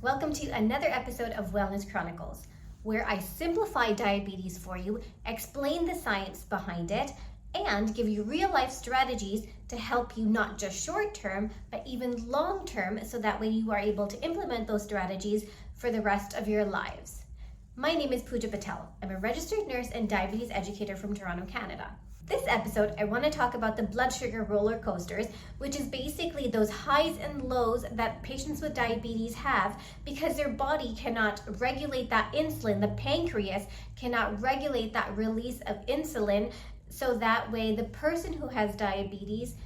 Welcome to another episode of Wellness Chronicles, where I simplify diabetes for you, explain the science behind it, and give you real-life strategies to help you not just short-term, but even long-term, so that way you are able to implement those strategies for the rest of your lives. My name is Pooja Patel. I'm a registered nurse and diabetes educator from Toronto, Canada. This episode, I want to talk about the blood sugar roller coasters, which is basically those highs and lows that patients with diabetes have because their body cannot regulate that insulin. The pancreas cannot regulate that release of insulin, so that way the person who has diabetes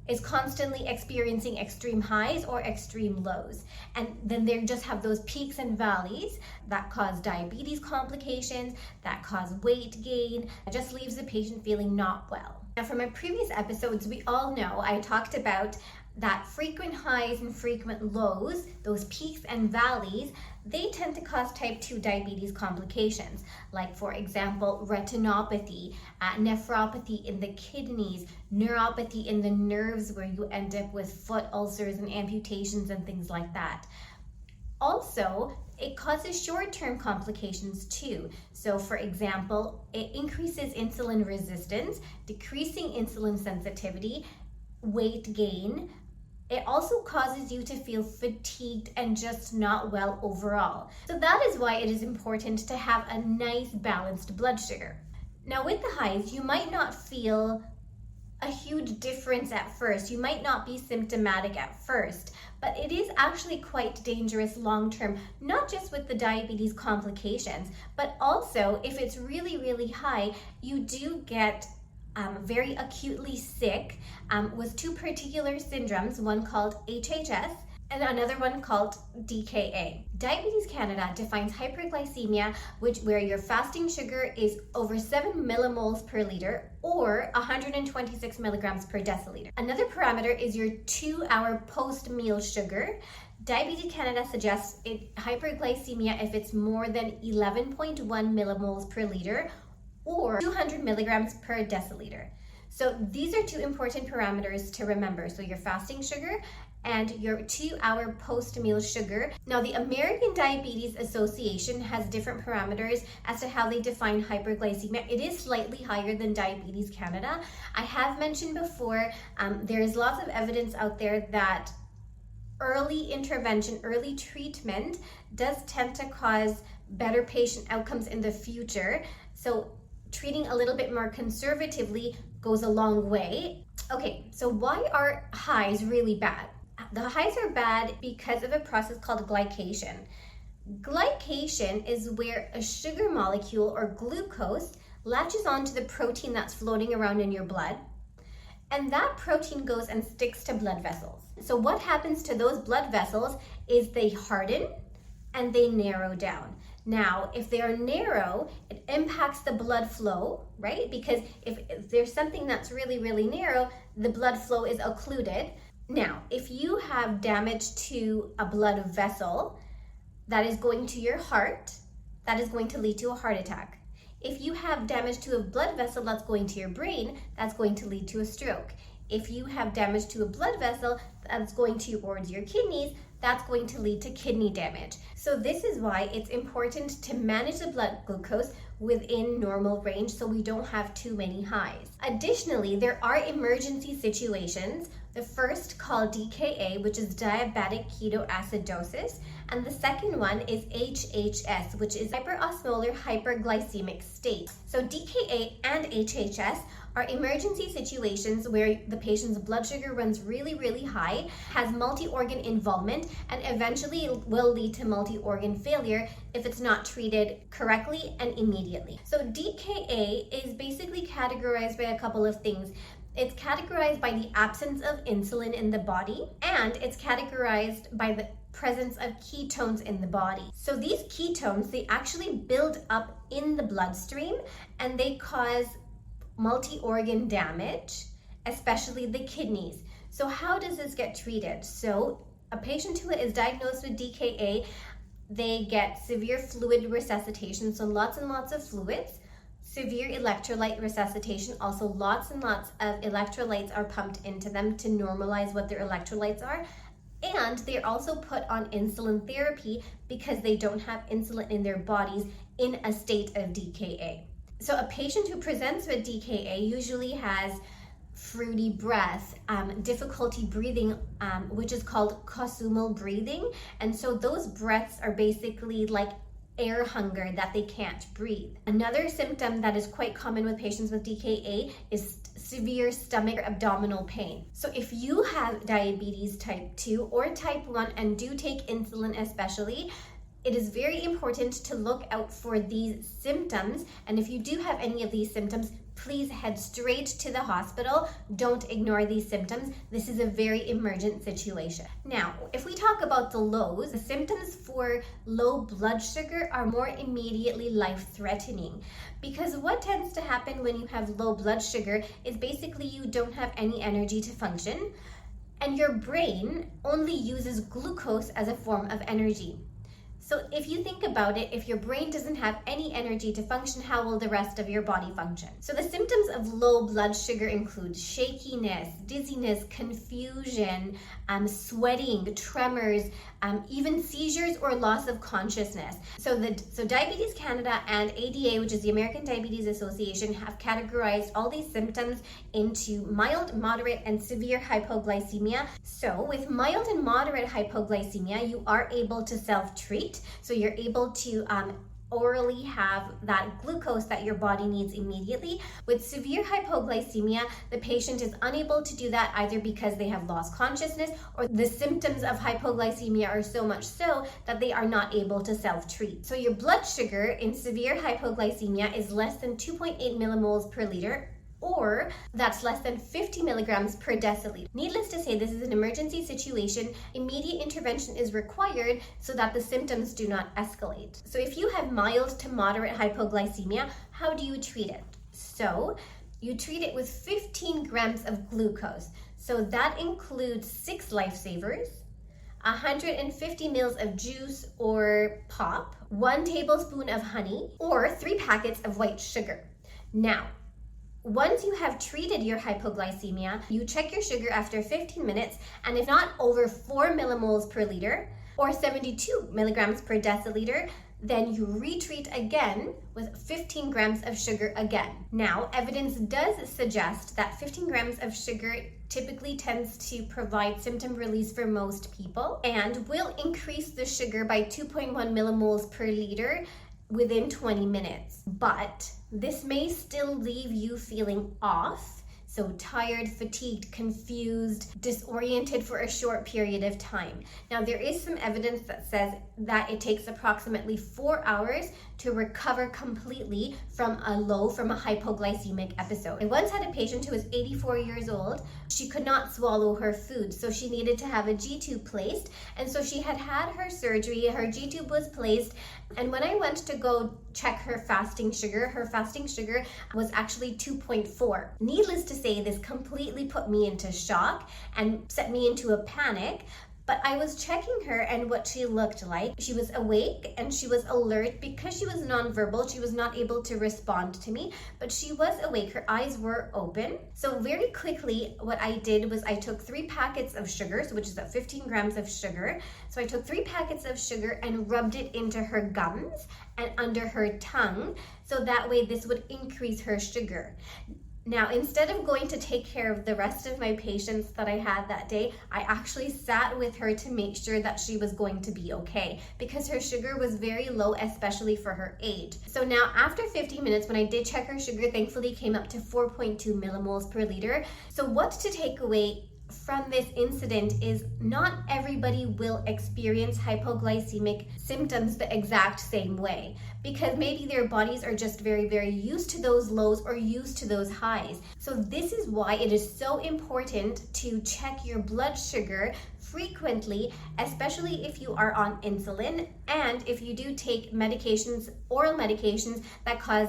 is constantly experiencing extreme highs or extreme lows. And then they just have those peaks and valleys that cause diabetes complications, that cause weight gain. It just leaves the patient feeling not well. Now, from my previous episodes, we all know I talked about that frequent highs and frequent lows, those peaks and valleys, they tend to cause type 2 diabetes complications, like for example, retinopathy, nephropathy in the kidneys, neuropathy in the nerves, where you end up with foot ulcers and amputations and things like that. Also, it causes short-term complications too. So for example, it increases insulin resistance, decreasing insulin sensitivity, weight gain. It also causes you to feel fatigued and just not well overall. So that is why it is important to have a nice balanced blood sugar. Now with the highs, you might not feel a huge difference at first. You might not be symptomatic at first, but it is actually quite dangerous long term, not just with the diabetes complications, but also if it's really, really high, you do get very acutely sick with two particular syndromes, one called HHS and another one called DKA. Diabetes Canada defines hyperglycemia, where your fasting sugar is over 7 millimoles per liter or 126 milligrams per deciliter. Another parameter is your 2-hour post-meal sugar. Diabetes Canada suggests hyperglycemia if it's more than 11.1 millimoles per liter or 200 milligrams per deciliter. So these are two important parameters to remember. So your fasting sugar and your 2-hour post-meal sugar. Now the American Diabetes Association has different parameters as to how they define hyperglycemia. It is slightly higher than Diabetes Canada. I have mentioned before, there is lots of evidence out there that early intervention, early treatment does tend to cause better patient outcomes in the future. So treating a little bit more conservatively goes a long way. Okay, so why are highs really bad? The highs are bad because of a process called glycation. Glycation is where a sugar molecule or glucose latches onto the protein that's floating around in your blood, and that protein goes and sticks to blood vessels. So what happens to those blood vessels is they harden and they narrow down. Now, if they are narrow, it impacts the blood flow, right? Because if there's something that's really, really narrow, the blood flow is occluded. Now, if you have damage to a blood vessel that is going to your heart, that is going to lead to a heart attack. If you have damage to a blood vessel that's going to your brain, that's going to lead to a stroke. If you have damage to a blood vessel that's going towards your kidneys, that's going to lead to kidney damage. So this is why it's important to manage the blood glucose within normal range so we don't have too many highs. Additionally, there are emergency situations. The first called DKA, which is diabetic ketoacidosis, and the second one is HHS, which is hyperosmolar hyperglycemic state. So DKA and HHS are emergency situations where the patient's blood sugar runs really, really high, has multi-organ involvement, and eventually will lead to multi-organ failure if it's not treated correctly and immediately. So DKA is basically categorized by a couple of things. It's categorized by the absence of insulin in the body, and it's categorized by the presence of ketones in the body. So these ketones, they actually build up in the bloodstream and they cause multi-organ damage, especially the kidneys. So how does this get treated? So a patient who is diagnosed with DKA, they get severe fluid resuscitation, so lots and lots of fluids. Severe electrolyte resuscitation, also lots and lots of electrolytes are pumped into them to normalize what their electrolytes are. And they're also put on insulin therapy because they don't have insulin in their bodies in a state of DKA. So a patient who presents with DKA usually has fruity breath, difficulty breathing, which is called Kosumal breathing. And so those breaths are basically like air hunger, that they can't breathe. Another symptom that is quite common with patients with DKA is severe stomach or abdominal pain. So if you have diabetes type 2 or type 1 and do take insulin especially, it is very important to look out for these symptoms. And if you do have any of these symptoms, please head straight to the hospital. Don't ignore these symptoms. This is a very emergent situation. Now, if we talk about the lows, the symptoms for low blood sugar are more immediately life-threatening, because what tends to happen when you have low blood sugar is basically you don't have any energy to function, and your brain only uses glucose as a form of energy. So if you think about it, if your brain doesn't have any energy to function, how will the rest of your body function? So the symptoms of low blood sugar include shakiness, dizziness, confusion, sweating, tremors, even seizures or loss of consciousness. So Diabetes Canada and ADA, which is the American Diabetes Association, have categorized all these symptoms into mild, moderate, and severe hypoglycemia. So with mild and moderate hypoglycemia, you are able to self-treat. So you're able to orally have that glucose that your body needs immediately. With severe hypoglycemia, the patient is unable to do that either because they have lost consciousness or the symptoms of hypoglycemia are so much so that they are not able to self-treat. So your blood sugar in severe hypoglycemia is less than 2.8 millimoles per liter, or that's less than 50 milligrams per deciliter. Needless to say, this is an emergency situation. Immediate intervention is required so that the symptoms do not escalate. So if you have mild to moderate hypoglycemia, how do you treat it? So you treat it with 15 grams of glucose. So that includes 6 lifesavers, 150 mils of juice or pop, 1 tablespoon of honey, or 3 packets of white sugar. Now, once you have treated your hypoglycemia, you check your sugar after 15 minutes, and if not over 4 millimoles per liter or 72 milligrams per deciliter, then you retreat again with 15 grams of sugar again. Now, evidence does suggest that 15 grams of sugar typically tends to provide symptom release for most people and will increase the sugar by 2.1 millimoles per liter within 20 minutes. But this may still leave you feeling off, so tired, fatigued, confused, disoriented for a short period of time. Now, there is some evidence that says that it takes approximately 4 hours to recover completely from a hypoglycemic episode. I once had a patient who was 84 years old. She could not swallow her food, so she needed to have a G-tube placed. And so she had her surgery, her G-tube was placed, and when I went to go check her fasting sugar was actually 2.4. Needless to say, this completely put me into shock and set me into a panic. But I was checking her and what she looked like. She was awake and she was alert. Because she was nonverbal, she was not able to respond to me, but she was awake. Her eyes were open. So very quickly, what I did was I took 3 packets of sugar, which is 15 grams of sugar. So I took 3 packets of sugar and rubbed it into her gums and under her tongue. So that way this would increase her sugar. Now, instead of going to take care of the rest of my patients that I had that day, I actually sat with her to make sure that she was going to be okay, because her sugar was very low, especially for her age. So now after 15 minutes, when I did check her sugar, thankfully came up to 4.2 millimoles per liter. So what to take away from this incident is not everybody will experience hypoglycemic symptoms the exact same way, because maybe their bodies are just very, very used to those lows or used to those highs. So this is why it is so important to check your blood sugar frequently, especially if you are on insulin and if you do take medications, oral medications that cause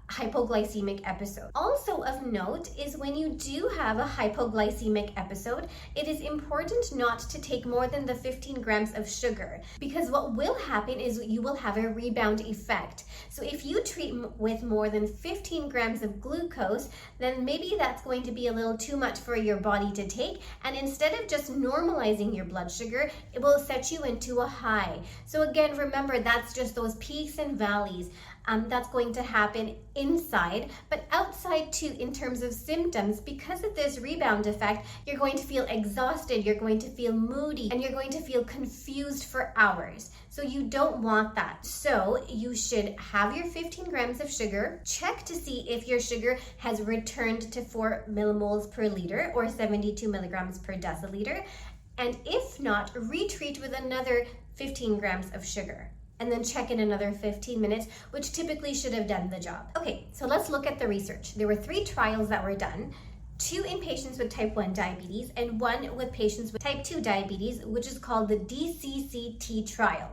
hypoglycemic episode. Also of note is when you do have a hypoglycemic episode, it is important not to take more than the 15 grams of sugar, because what will happen is you will have a rebound effect. So if you treat with more than 15 grams of glucose, then maybe that's going to be a little too much for your body to take, and instead of just normalizing your blood sugar, it will set you into a high. So again, remember, that's just those peaks and valleys. That's going to happen inside, but outside too, in terms of symptoms, because of this rebound effect, you're going to feel exhausted, you're going to feel moody, and you're going to feel confused for hours. So you don't want that. So you should have your 15 grams of sugar, check to see if your sugar has returned to 4 millimoles per liter or 72 milligrams per deciliter. And if not, retreat with another 15 grams of sugar, and then check in another 15 minutes, which typically should have done the job. Okay, so let's look at the research. There were 3 trials that were done, 2 in patients with type 1 diabetes and 1 with patients with type 2 diabetes, which is called the DCCT trial.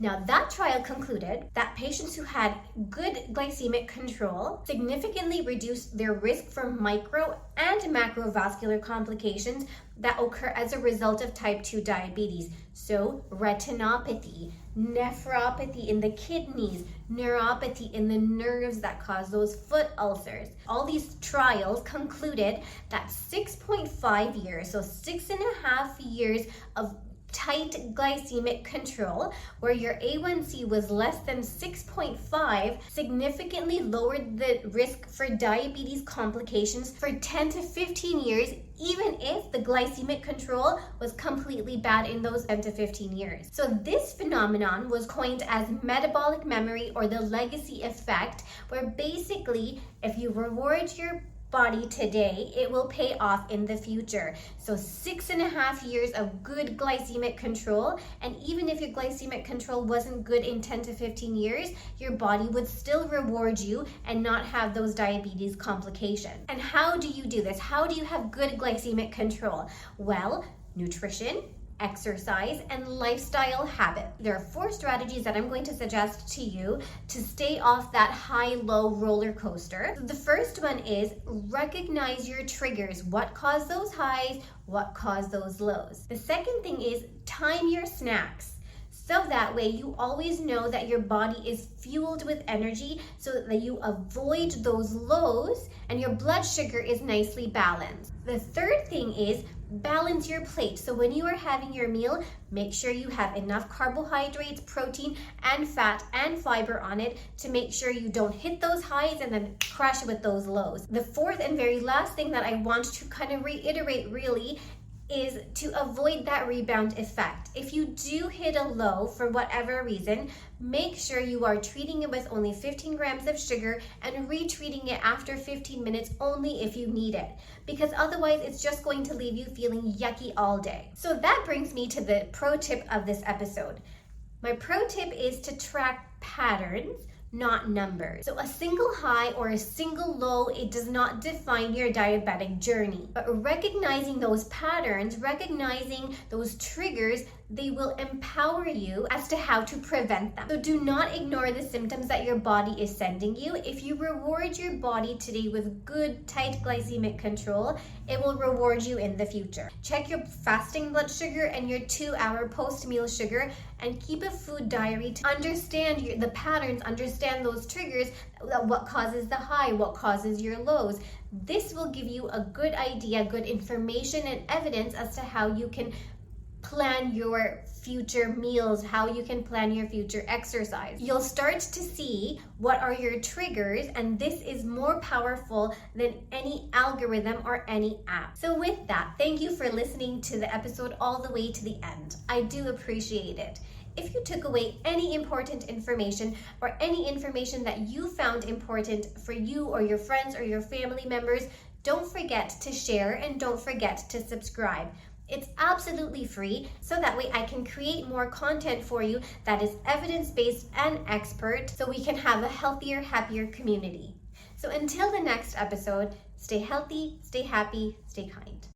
Now, that trial concluded that patients who had good glycemic control significantly reduced their risk for micro and macrovascular complications that occur as a result of type 2 diabetes. So, retinopathy, nephropathy in the kidneys, neuropathy in the nerves that cause those foot ulcers. All these trials concluded that 6.5 years, so 6.5 years of tight glycemic control, where your A1C was less than 6.5, significantly lowered the risk for diabetes complications for 10 to 15 years, even if the glycemic control was completely bad in those 10 to 15 years. So this phenomenon was coined as metabolic memory, or the legacy effect, where basically if you reward your body today, it will pay off in the future. So 6.5 years of good glycemic control, and even if your glycemic control wasn't good in 10 to 15 years, your body would still reward you and not have those diabetes complications. And how do you do this? How do you have good glycemic control? Well, nutrition, exercise, and lifestyle habit. There are 4 strategies that I'm going to suggest to you to stay off that high-low roller coaster. The first one is recognize your triggers. What caused those highs? What caused those lows? The second thing is time your snacks. So that way you always know that your body is fueled with energy, so that you avoid those lows and your blood sugar is nicely balanced. The third thing is balance your plate. So when you are having your meal, make sure you have enough carbohydrates, protein, and fat and fiber on it to make sure you don't hit those highs and then crash with those lows. The fourth and very last thing that I want to kind of reiterate really is to avoid that rebound effect. If you do hit a low for whatever reason, make sure you are treating it with only 15 grams of sugar and retreating it after 15 minutes only if you need it, because otherwise it's just going to leave you feeling yucky all day. So that brings me to the pro tip of this episode. My pro tip is to track patterns, not numbers. So a single high or a single low, it does not define your diabetic journey. But recognizing those patterns, recognizing those triggers, they will empower you as to how to prevent them. So do not ignore the symptoms that your body is sending you. If you reward your body today with good, tight glycemic control, it will reward you in the future. Check your fasting blood sugar and your 2-hour post-meal sugar, and keep a food diary to understand the patterns, understand those triggers, what causes the high, what causes your lows. This will give you a good idea, good information and evidence as to how you can plan your future meals, how you can plan your future exercise. You'll start to see what are your triggers, and this is more powerful than any algorithm or any app. So with that, thank you for listening to the episode all the way to the end. I do appreciate it. If you took away any important information or any information that you found important for you or your friends or your family members, don't forget to share and don't forget to subscribe. It's absolutely free, so that way I can create more content for you that is evidence-based and expert, so we can have a healthier, happier community. So until the next episode, stay healthy, stay happy, stay kind.